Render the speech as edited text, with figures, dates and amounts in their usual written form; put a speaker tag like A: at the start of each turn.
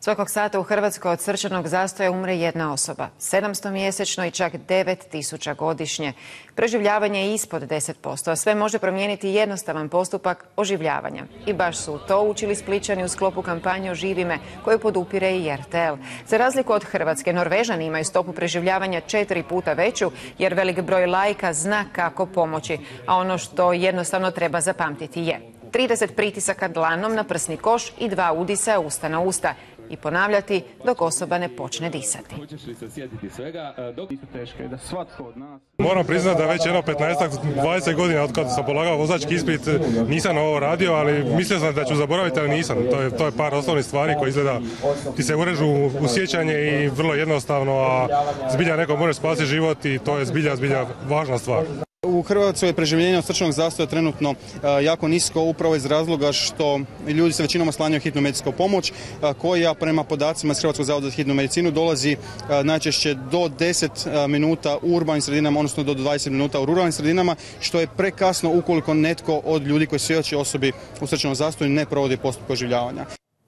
A: Svakog sata u Hrvatskoj od srčanog zastoja umre jedna osoba, 700 mjesečno i čak 9000 godišnje. Preživljavanje je ispod 10%, a sve može promijeniti jednostavan postupak oživljavanja. I baš su to učili Splićani u sklopu kampanje Oživi me, koju podupire i RTL. Za razliku od Hrvatske, Norvežani imaju stopu preživljavanja 4 puta veću, jer velik broj laika zna kako pomoći. A ono što jednostavno treba zapamtiti je 30 pritisaka dlanom na prsni koš i 2 udisa usta na usta i ponavljati dok osoba ne počne disati.
B: Moram priznati da već jedno 15-20 godina od kada sam polagao vozački ispit nisam ovo radio, ali mislio sam da ću zaboraviti, ali nisam. To je par osnovnih stvari koje izgleda ti se urežu u sjećanje i vrlo jednostavno, a zbilja neko može spasiti život i to je zbilja važna stvar.
C: U Hrvatskoj je preživljenje od srčanog zastoja trenutno jako nisko, upravo iz razloga što ljudi se većinom oslanjaju hitnu medicinsku pomoć, koja prema podacima iz Hrvatskog zavoda za hitnu medicinu dolazi najčešće do 10 minuta u urbanim sredinama, odnosno do 20 minuta u ruralnim sredinama, što je prekasno ukoliko netko od ljudi koji svjedoči osobi u srčanom zastoju ne provodi postupak oživljavanja.